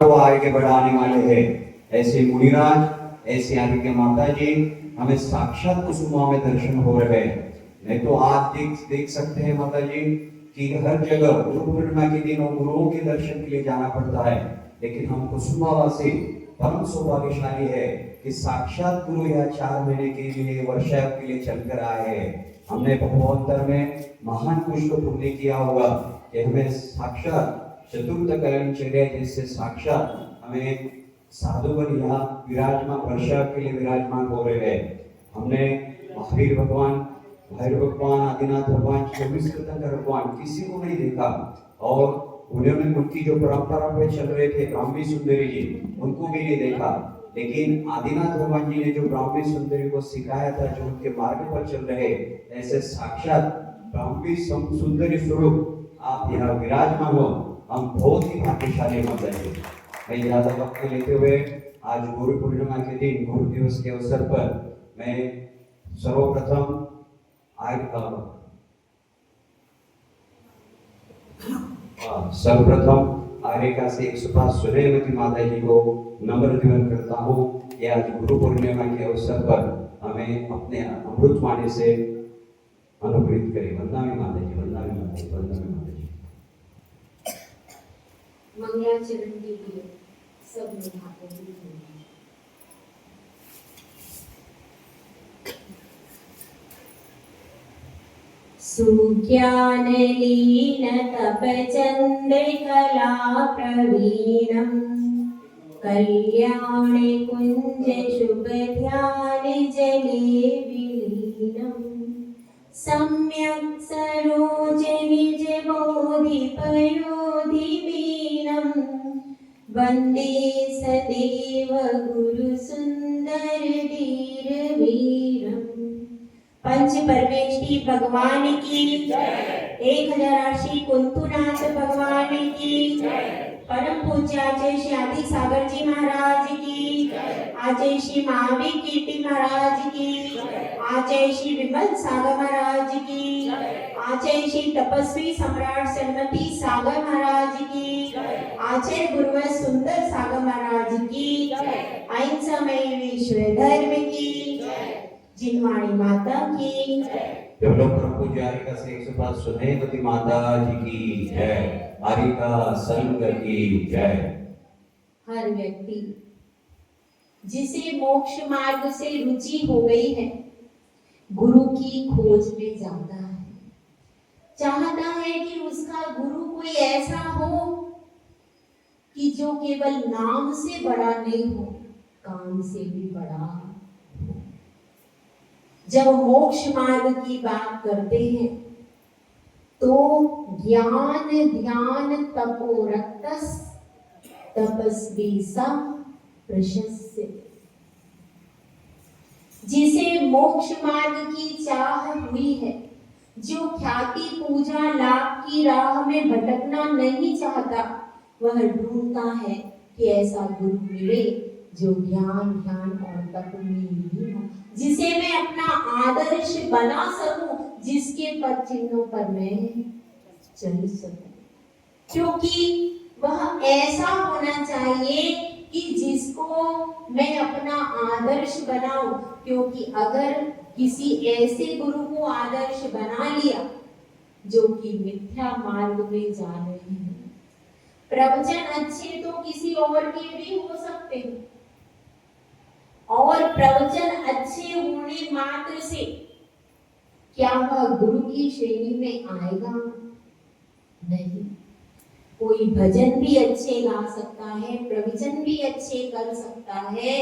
वो आगे बढ़ाने वाले हैं। ऐसे मुनिराज, ऐसे आदित्य माता जी हमें साक्षात कुसुमा में दर्शन हो रहे हैं। नहीं तो आप देख सकते हैं माता जी कि हर जगह गुरु पूर्णिमा के दिन गुरुओं के दर्शन के लिए जाना पड़ता है, लेकिन हम कुसुमावासी परम सौभाग्यशाली है कि साक्षात गुरु यह 4 महीने के लिए वर्षा के लिए चलकर आए हैं। हमने भगवंतर में महान पुष्प पुण्य किया होगा कि हमें साक्षात चतुर्थकरण चले, जिससे साक्षात हमें साधुवर यहाँ विराजमान वर्षा के लिए विराजमान हो रहे हैं। हमने महावीर भगवान, भैरव भगवान, आदिनाथ भगवान, 24 तीर्थंकर भगवान किसी को नहीं देखा, और उन्होंने उनकी जो परंपरा पे चल रहे थे ब्राह्मी सुंदरी जी, उनको भी नहीं देखा। लेकिन आदिनाथ भगवान जी ने जो ब्राह्मी सुंदरी को सिखाया था, जो उनके मार्ग पर चल रहे, ऐसे साक्षात ब्राह्मी सुंदरी स्वरूप आप यहाँ विराजमान हो। हम बहुत ही भाग्यशाली माता जी। मैं ज्यादा वक्त लेते हुए आज गुरु पूर्णिमा के दिन, गुरु दिवस के अवसर पर मैं सर्वप्रथम आर्यका से 105 सुरेवती माता जी को नम्र निवेदन करता हूँ कि आज गुरु पूर्णिमा के अवसर पर हमें अपने अमृत वाणी से अनुग्रहित करें। वंदना माता जी, वंदना माता जी, वंदना माता जी। मंगलाचरण के लिए सब लोग हाथों में सुज्ञानलीन तपचन्द्रकला प्रवीणं कल्याणे कुञ्ज शुभ ध्यान जले विलीनं सम्यक् सरोज निज बोधि पयोधिमीनं वन्दे सदैव गुरु सुंदर धीर वीरम्। पंच परमेष्ठी भगवान की जय, 1008 कुंतुनाथ भगवान की जय, परम पूज्य आचार्य श्री आदि सागर जी महाराज की जय, आचार्य श्री महावीर कीर्ति महाराज की जय, आचार्य श्री विमल सागर महाराज की जय, आचार्य श्री तपस्वी सम्राट श्रीमती सागर महाराज की जय, आचार्य गुरुवर सुंदर सागर महाराज की जय, अहिंसामय विश्व धर्म की जय, जिनवाणी माता की जय। जब पूज्य आर्यका से 105 सुरेवती माता जी की जय, आर्यका संघ की जय। हर व्यक्ति जिसे मोक्ष मार्ग से रुचि हो गई है, गुरु की खोज में जाता है, चाहता है कि उसका गुरु कोई ऐसा हो कि जो केवल नाम से बड़ा नहीं हो, काम से भी बड़ा हो। जब मोक्ष मार्ग की बात करते हैं तो ज्ञान ध्यान तपोरक्तस तपस्वी सा प्रशस्य, जिसे मोक्ष मार्ग की चाह हुई है, जो ख्याति पूजा लाभ की राह में भटकना नहीं चाहता, वह ढूंढता है कि ऐसा गुरु मिले जो ज्ञान ध्यान और तप में लीन हो, जिसे मैं अपना आदर्श बना सकूं, जिसके पद चिन्हों पर मैं चल सकूं, क्योंकि वह ऐसा होना चाहिए कि जिसको मैं अपना आदर्श बनाऊं। क्योंकि अगर किसी ऐसे गुरु को आदर्श बना लिया जो कि मिथ्या मार्ग में जा रहे हैं, प्रवचन अच्छे तो किसी और के भी हो सकते हैं, और प्रवचन अच्छे होने मात्र से क्या वह गुरु की श्रेणी में आएगा? नहीं। कोई भजन भी अच्छे गा सकता है, प्रवचन भी अच्छे कर सकता है,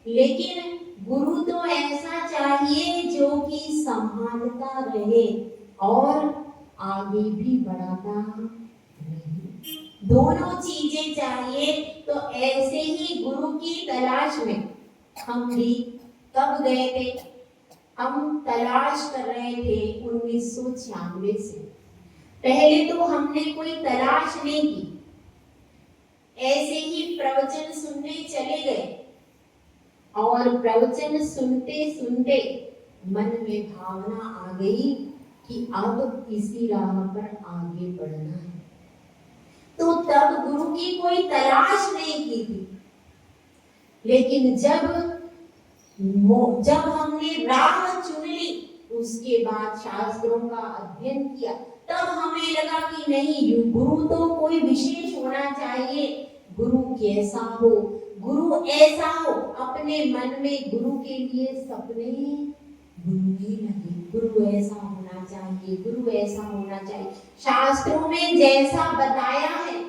लेकिन गुरु तो ऐसा चाहिए जो कि संभालता रहे और आगे भी बढ़ाता रहे। दोनों चीजें चाहिए। तो ऐसे ही गुरु की तलाश में हम भी कब गए थे? हम तलाश कर रहे थे 1996 से। पहले तो हमने कोई तलाश नहीं की, ऐसे ही प्रवचन सुनने चले गए, और प्रवचन सुनते सुनते मन में भावना आ गई कि अब इसी राह पर आगे बढ़ना है। तो तब गुरु की कोई तलाश नहीं की, लेकिन जब हमने राह चुन ली, उसके बाद शास्त्रों का अध्ययन किया, तब हमें लगा कि नहीं, गुरु तो कोई विशेष होना चाहिए। गुरु कैसा हो? गुरु ऐसा हो, अपने मन में गुरु के लिए सपने बुनने लगे। गुरु ऐसा होना चाहिए, गुरु ऐसा होना चाहिए। शास्त्रों में जैसा बताया है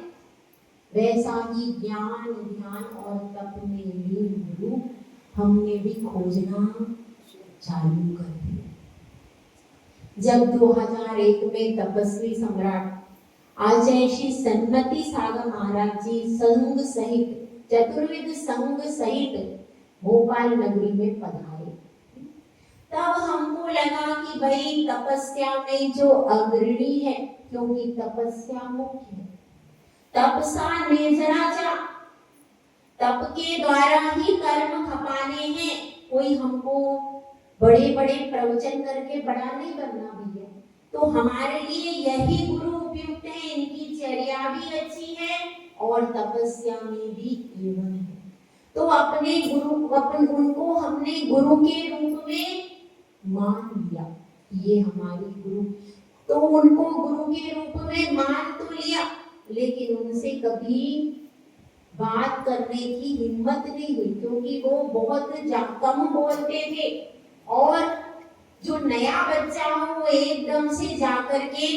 वैसा ही ज्ञान, ध्यान और तप में लीन गुरु हमने भी खोजना चालू कर दिया। जब 2001 में तपस्वी सम्राट आचार्य श्री सन्मति सागर महाराज जी संघ सहित, चतुर्विद संघ सहित भोपाल नगरी में पधारे, तब हमको लगा कि भाई तपस्या में जो अग्रणी है, क्योंकि तपस्या मुख्य है, तपसा निर्जराचा, तप के द्वारा ही कर्म खपाने हैं। कोई हमको बड़े बड़े प्रवचन करके बड़ा नहीं बनना भैया। तो हमारे लिए यही गुरु उपयुक्त है, इनकी चर्या भी अच्छी है और तपस्या में भी एवं है। तो अपने गुरु उनको हमने गुरु के रूप में मान लिया, ये हमारी गुरु। तो उनको गुरु के रूप में मान तो लिया, लेकिन उनसे कभी बात करने की हिम्मत नहीं हुई, क्योंकि वो बहुत कम बोलते थे और जो नया बच्चा हो वो एकदम से जाकर के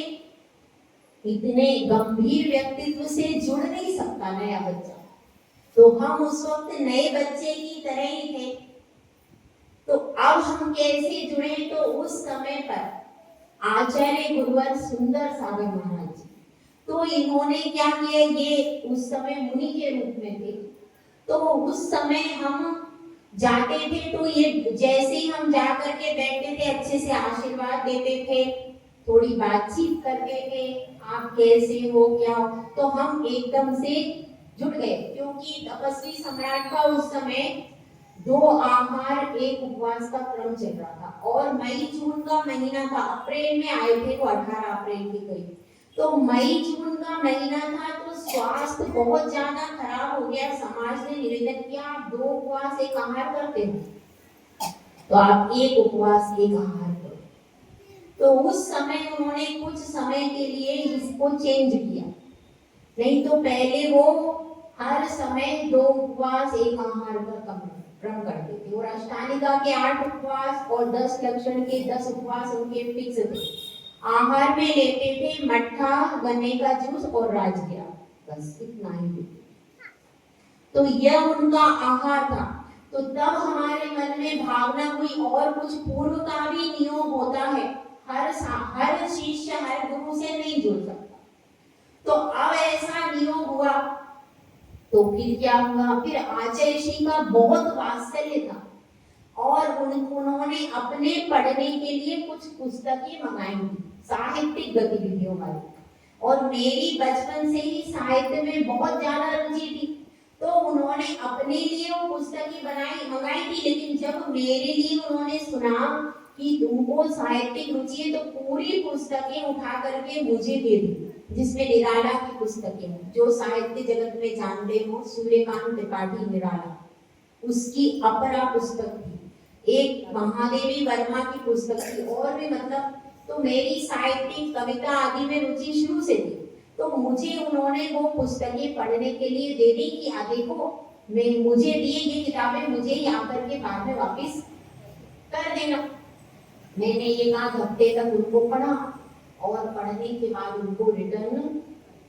इतने गंभीर व्यक्तित्व से जुड़ नहीं सकता नया बच्चा। तो हम उस वक्त नए बच्चे की तरह ही थे। तो अब हम कैसे जुड़े? तो उस समय पर आचार्य गुरुवर सुंदर सागर महाराज जी, तो इन्होंने क्या किया, ये उस समय मुनि के रूप में थे। तो उस समय हम जाते थे तो ये जैसे ही हम जा करके बैठते थे, अच्छे से आशीर्वाद देते थे, थोड़ी बातचीत करते थे, आप कैसे हो, क्या हो, तो हम एकदम से जुड़ गए। क्योंकि तपस्वी सम्राट का उस समय 2 आहार 1 उपवास का क्रम चल रहा था और मई जून का महीना था। अप्रैल में आए थे वो, 18 अप्रैल के करीब। तो मई जून का महीना था, तो स्वास्थ्य बहुत ज्यादा खराब हो गया। समाज ने निवेदन किया, आप 2 उपवास 1 आहार करते हो तो आप 1 उपवास 1 आहार करो। तो उस समय उन्होंने कुछ समय के लिए इसको चेंज किया, नहीं तो पहले वो हर समय 2 उपवास 1 आहार का क्रम करते थे। और अष्टांगिका के 8 उपवास और 10 लक्षण के 10 उपवास उनके फिक्स थे। आहार में लेते थे मट्ठा, गन्ने का जूस और राजगिरा, बस इतना ही लेते। तो यह उनका आहार था। तो तब हमारे मन में भावना हुई, और कुछ पूर्व का भी नियम होता है, हर शिष्य हर गुरु से नहीं जुड़ सकता। तो अब ऐसा नियम हुआ, तो फिर क्या हुआ, फिर आचार्य श्री का बहुत वात्सल्य था और उन्होंने अपने पढ़ने के लिए कुछ पुस्तकें मंगाई थी, साहित्यिक गतिविधियों वाली। और मेरी बचपन से ही साहित्य में बहुत ज्यादा रुचि थी, तो उन्होंने अपने लिए वो पुस्तकें मंगाई थी। लेकिन जब मेरे लिए उन्होंने सुना कि तुमको साहित्यिक रुचि है, तो पूरी पुस्तकें उठा करके मुझे दे दी, जिसमें निराला की पुस्तकें, जो साहित्य जगत में जानते हो, सूर्यकांत त्रिपाठी निराला, उसकी अपरा पुस्तक थी, एक महादेवी वर्मा की पुस्तक थी, और भी मतलब। तो मेरी साहित्यिक कविता आदि में रुचि शुरू से थी। तो मुझे उन्होंने वो पुस्तकें पढ़ने के लिए दे दी कि देखो, मुझे दिए ये किताबें, मुझे ही आकर के बाद में वापस कर देना। मैंने ये 1 हफ्ते तक उनको पढ़ा और पढ़ने के बाद उनको रिटर्न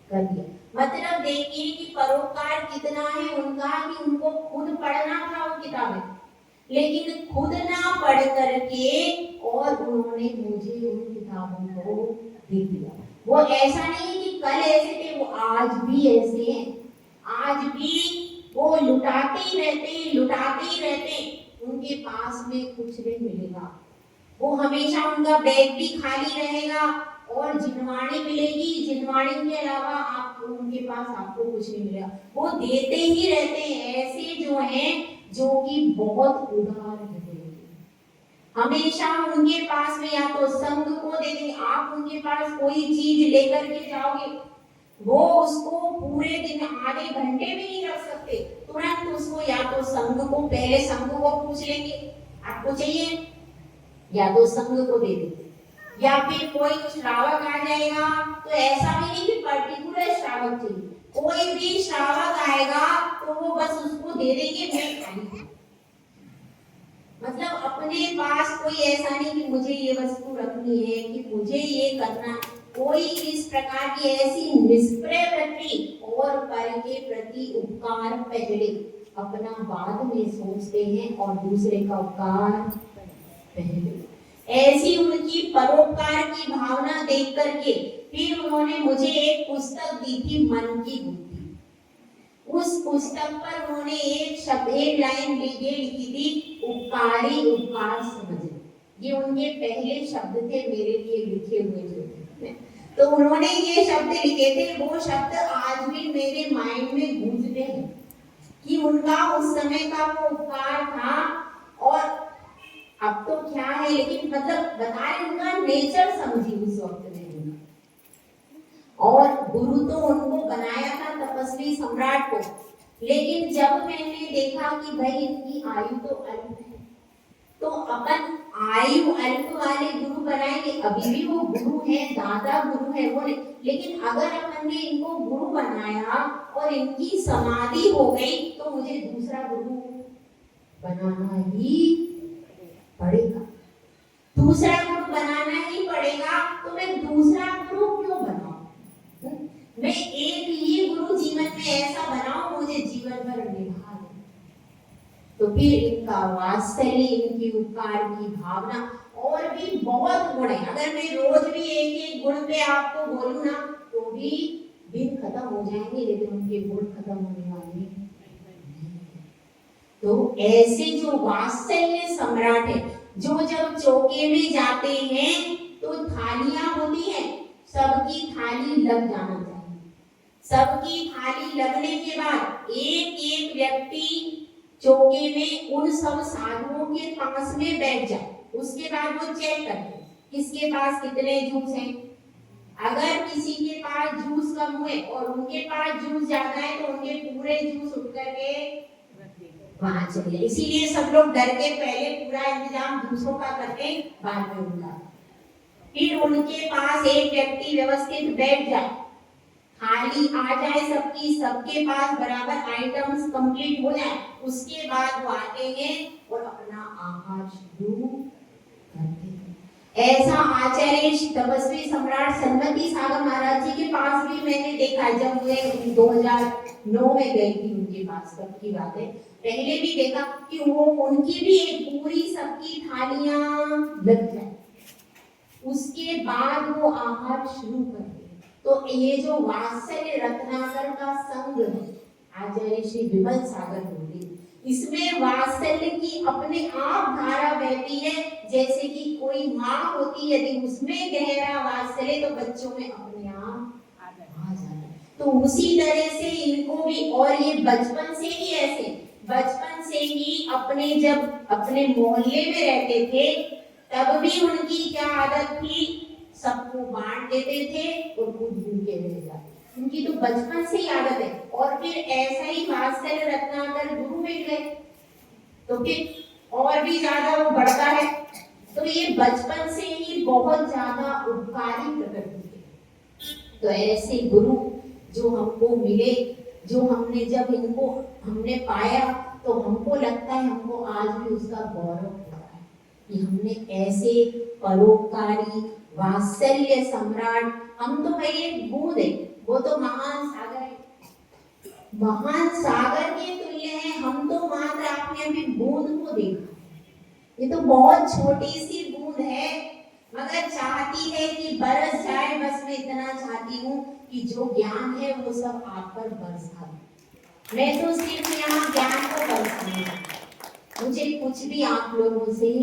कर दिया। मतलब देखिए कि परोपकार कितना है उनका, कि उनको खुद पढ़ना था वो किताबें, लेकिन खुद ना पढ़ करके और उन्होंने मुझे उन किताबों को दे दिया। वो ऐसा नहीं कि कल ऐसे थे, वो आज भी ऐसे हैं। आज भी वो लुटाते ही रहते, उनके पास में कुछ नहीं मिलेगा। वो हमेशा, उनका बैग भी खाली रहेगा और जिनवाणी मिलेगी, जिनवाणी के अलावा आपको उनके पास आपको कुछ नहीं मिलेगा। वो देते ही रहते हैं। ऐसे जो हैं जो कि बहुत उदार है, हमेशा उनके पास में या तो संघ को दे देंगे। आप उनके पास कोई चीज लेकर के जाओगे, वो उसको पूरे दिन आधे घंटे भी नहीं रख सकते, तुरंत उसको या तो संघ को, पहले संघ को पूछ लेंगे आपको चाहिए, या तो संघ को दे देंगे, या फिर कोई श्रावक आ जाएगा तो ऐसा भी नहीं कि पर्टिकुलर श्रावक चाहिए, कोई भी श्रावक आएगा तो वो बस उसको दे देंगे, मैं खाली। मतलब अपने पास कोई ऐसा नहीं कि मुझे ये वस्तु रखनी है, कि मुझे ये करना, कोई इस प्रकार की ऐसी निष्प्रय वृत्ति और पर के प्रति उपकार पहले, अपना बाद में सोचते हैं और दूसरे का उपकार पहले। ऐसी उनकी परोपकार की भावना देख करके फिर उन्होंने मुझे एक पुस्तक दी थी, मन की बुद्धि। उस पुस्तक पर उन्होंने एक शब्द, एक लाइन लिखी थी, उपकारी उपकार समझ। ये उनके पहले शब्द थे मेरे लिए लिखे हुए जो थे, तो उन्होंने ये शब्द लिखे थे, वो शब्द आज भी मेरे माइंड में गूंजते हैं कि उनका उस समय का वो उपकार था। और अब तो क्या है, लेकिन मतलब बताए उनका नेचर समझी उस वक्त में। और गुरु तो उनको बनाया था तपस्वी सम्राट को, लेकिन जब मैंने देखा कि भाई इनकी आयु तो अल्प है, तो अपन आयु अल्प वाले गुरु बनाएंगे। अभी भी वो गुरु है, दादा गुरु है वो, लेकिन अगर अपन ने इनको गुरु बनाया और इनकी समाधि हो गई तो मुझे दूसरा गुरु बनाना ही पड़ेगा। दूसरा गुरु बनाना ही पड़ेगा, तो मैं दूसरा गुरु क्यों बनाऊं? मैं एक ही गुरु जीवन में ऐसा बनाऊं मुझे जीवन भर निभा दे। तो फिर इनका वात्सल्य, इनकी उपकार की भावना, और भी बहुत गुण है। अगर मैं रोज भी एक एक गुण पे आपको बोलूं ना तो भी दिन खत्म हो जाएंगे, लेकिन उनके गुण खत्म होने वाले नहीं। तो ऐसे जो वात्सल्य सम्राट है, जो जब चौके में जाते हैं तो थालियां होती हैं, सबकी थाली लग जाना चाहिए। सबकी थाली लगने के बाद एक एक व्यक्ति चौके में उन सब साधुओं के पास में बैठ जाए। उसके बाद वो चेक करते किसके पास कितने जूस हैं। अगर किसी के पास जूस कम हुए और उनके पास जूस ज्यादा है तो उनके पूरे जूस उठ करके वहां चले। इसीलिए सब लोग डर के पहले पूरा इंतजाम दूसरों का करते, बाद में उनका। फिर उनके पास एक व्यक्ति व्यवस्थित बैठ जाए, थाली आ जाए सबकी, सबके पास बराबर आइटम्स कंप्लीट हो जाए, उसके बाद वो आते हैं और अपना आहार शुरू करते हैं। ऐसा आचार्य तपस्वी सम्राट सन्मति सागर महाराज जी के पास भी मैंने देखा। जब मैं 2009 में गई थी उनके पास, तब की बात है, पहले भी देखा कि वो उनकी भी एक पूरी सबकी थालियां लग जाए, उसके बाद वो आहार शुरू करते। तो ये जो वात्सल्य रत्नाकर का संघ है, आचार्य श्री विमल सागर होंगे, इसमें वात्सल्य की अपने आप धारा बहती है। जैसे कि कोई माँ होती है, यदि उसमें गहरा वात्सल्य तो बच्चों में अपने आप आ जाता है। तो उसी तरह से इनको भी, और ये बचपन से ही ऐसे, बचपन से ही अपने जब अपने मोहल्ले में रहते थे तब भी उनकी क्या आदत थी, सबको बांट देते थे और खुद भूखे रह जाते। उनकी तो बचपन से ही आदत है। और फिर ऐसा ही वात्सल्य रत्नाकर गुरु मिल गए तो फिर और भी ज्यादा वो बढ़ता है। तो ये बचपन से ही बहुत ज्यादा उपकारी प्रकृति है। तो ऐसे गुरु जो हमको मिले, जो हमने जब इनको हमने पाया तो हमको लगता है, हमको आज भी उसका गौरव होता है कि हमने ऐसे परोपकारी वात्सल्य सम्राट, हम तो भाई एक बूंद है, वो तो महान सागर है, महान सागर के तुल्य है। हम तो मात्र आपने अभी बूंद को देखा, ये तो बहुत छोटी सी बूंद है, मगर चाहती है कि बरस जाए। बस मैं इतना चाहती हूँ कि जो ज्ञान है वो सब आप पर बरसा दे। मैं तो सिर्फ यहाँ ज्ञान को बरसाऊंगी, मुझे कुछ भी आप लोगों से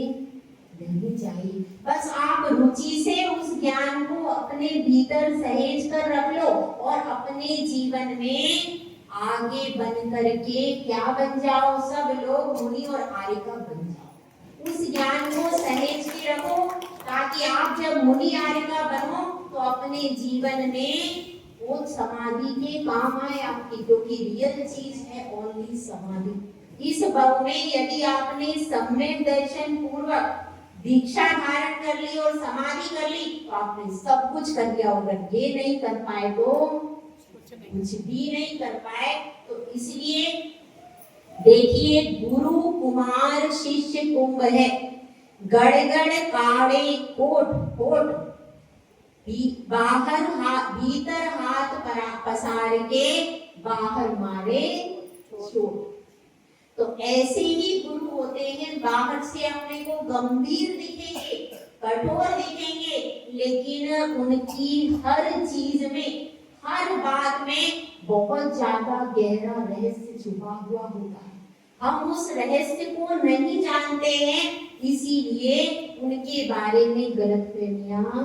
नहीं चाहिए। बस आप रुचि से उस ज्ञान को अपने भीतर सहेज कर रख लो और अपने जीवन में आगे बन करके क्या बन जाओ, सब लोग मुनि और आर्यका बन जाओ। उस ज्ञान को सहेज के रखो ताकि आप जब मुनि आर्यका बनो तो अपने जीवन में वो समाधि के काम आए आपकी, क्योंकि रियल चीज है ओनली समाधि। इस भव में यदि आपने सम्यक दर्शन पूर्वक दीक्षा धारण कर ली और समाधि कर ली तो आपने सब कुछ कर लिया। अगर ये नहीं कर पाए तो कुछ भी नहीं कर पाए। तो इसलिए देखिए, गुरु कुमार शिष्य कुंभ है, गड़गड़ काढ़े कोट कोट, बाहर भीतर हाथ पसार के बाहर मारे चोट। तो ऐसे ही गुरु होते हैं, बाहर से अपने को गंभीर दिखेंगे, कठोर दिखेंगे, लेकिन उनकी हर चीज में, हर बात में बहुत ज्यादा गहरा रहस्य छुपा हुआ होता है। हम उस रहस्य को नहीं जानते हैं, इसीलिए उनके बारे में गलतफहमियां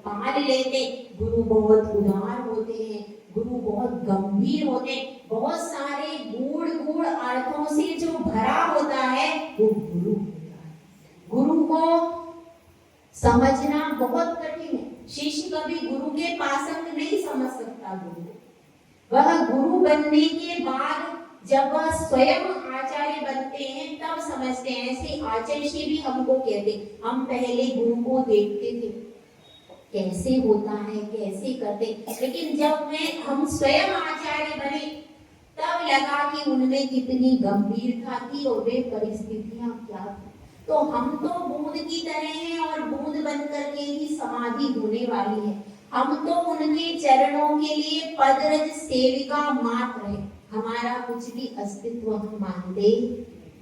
पाल लेते। गुरु बहुत उदार होते हैं, गुरु बहुत गंभीर होते हैं, बहुत सारे गूढ़ गूढ़ अर्थों से जो भरा होता है वो गुरु होता है। गुरु को समझना बहुत कठिन है। शिष्य कभी गुरु के पासंग नहीं समझ सकता। गुरु वह गुरु बनने के बाद जब वह स्वयं आचार्य बनते हैं तब समझते हैं। ऐसे आचार्य श्री भी हमको कहते, हम पहले गुरु को देखते थे कैसे होता है, कैसे करते, लेकिन जब हम स्वयं आचार्य बने तब लगा कि उनमें कितनी गंभीरता थी और वे परिस्थितियां क्या थी। तो हम तो बूंद की तरह हैं और बूंद बन करके ही समाधि होने वाली है। हम तो उनके चरणों के लिए पदरज सेविका मात्र है, हमारा कुछ भी अस्तित्व हम मानते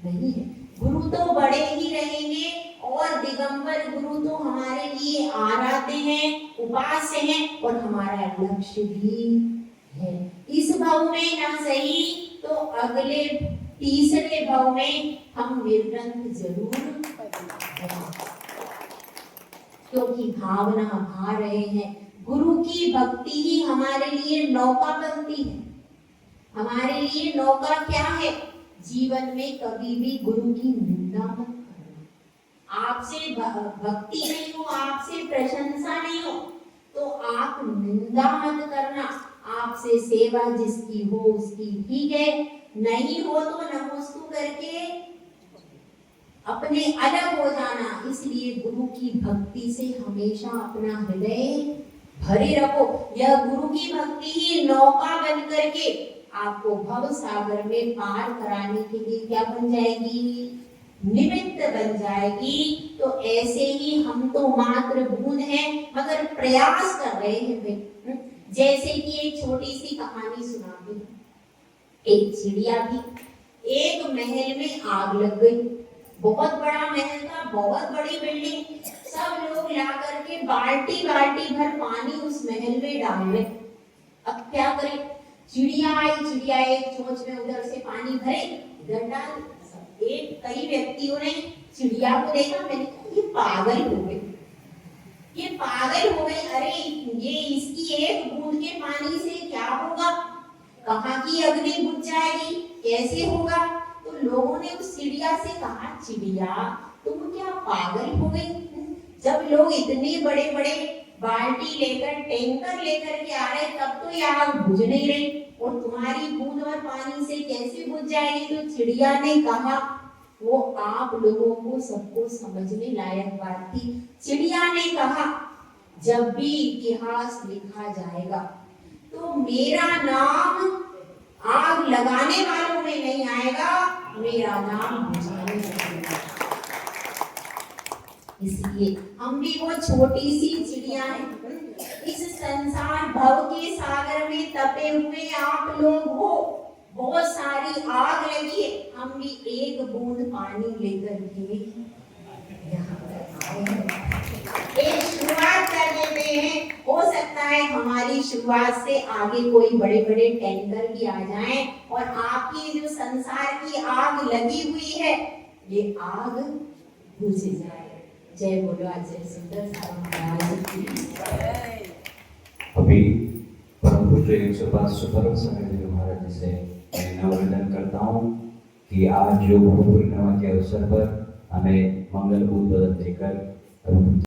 नहीं है। गुरु तो बड़े ही रहेंगे और दिगंबर गुरु तो हमारे लिए आराध्य हैं, उपास्य हैं और हमारा लक्ष्य भी है। इस भाव में ना सही तो अगले तीसरे भाव में हम निर्ग्रंथ जरूर, क्योंकि भावना भा रहे हैं। गुरु की भक्ति ही हमारे लिए नौका बनती है। हमारे लिए नौका क्या है? जीवन में कभी भी गुरु की निंदा मत करना। आपसे भक्ति नहीं हो, आपसे प्रशंसा नहीं हो तो आप निंदा मत करना। आपसे सेवा जिसकी हो उसकी ठीक है, नहीं हो तो नमस्तु करके अपने अलग हो जाना। इसलिए गुरु की भक्ति से हमेशा अपना हृदय भरे रखो। यह गुरु की भक्ति ही नौका बन करके आपको भव सागर में पार कराने के लिए क्या बन जाएगी? निमित्त बन जाएगी। तो ऐसे ही हम तो मात्र बूंद हैं मगर प्रयास कर रहे हैं। जैसे कि एक छोटी सी कहानी सुनाती हूँ। एक चिड़िया थी, एक महल में आग लग गई। बहुत बड़ा महल था, बहुत बड़ी बिल्डिंग। सब लोग ला करके बाल्टी बाल्टी भर पानी उस महल में डाल रहे। अब क्या करें? चिड़िया एक चोंच में उधर से पानी भरे, इधर डाल। कई व्यक्तियों ने चिड़िया को देखा, मैंने कहा ये पागल हो गई, ये पागल हो गई। अरे ये इसकी एक बूंद के पानी से क्या होगा? कहाँ की अग्नि बुझ जाएगी, कैसे होगा? तो लोगों ने उस चिड़िया से कहा, चिड़िया तुम क्या पागल हो गई? जब लोग इतने बड़े बड़े बाल्टी लेकर, टैंकर लेकर के आ रहे तब तो ये आग बुझ नहीं रही और तुम्हारी बूंद और पानी से कैसे बुझ जाएगी? तो चिड़िया ने कहा, वो आप लोगों को सबको समझने लायक बात थी। चिड़िया ने कहा, जब भी इतिहास लिखा जाएगा तो मेरा नाम आग लगाने वालों में नहीं आएगा, मेरा नाम बुझाने वालों में। इसलिए हम भी वो छोटी सी चिड़िया हैं। इस संसार भव के सागर में तपे हुए आप लोग हो, बहुत सारी आग लगी है, हम भी एक बूंद पानी लेकर के यहाँ पर आए हैं। एक शुरुआत कर देते हैं। हो सकता है हमारी शुरुआत से आगे कोई बड़े बड़े टैंकर भी आ जाएं और आपकी जो संसार की आग लगी हुई है ये आग बुझ जाए। जय बोलो आचार्य सुंदर साहब महाराज की। अभी परम पूज्य 105 सुपर समय महाराज जी से मैं निवेदन करता हूँ कि आज जो गुरु पूर्णिमा के अवसर पर हमें मंगल उद्बोधन देकर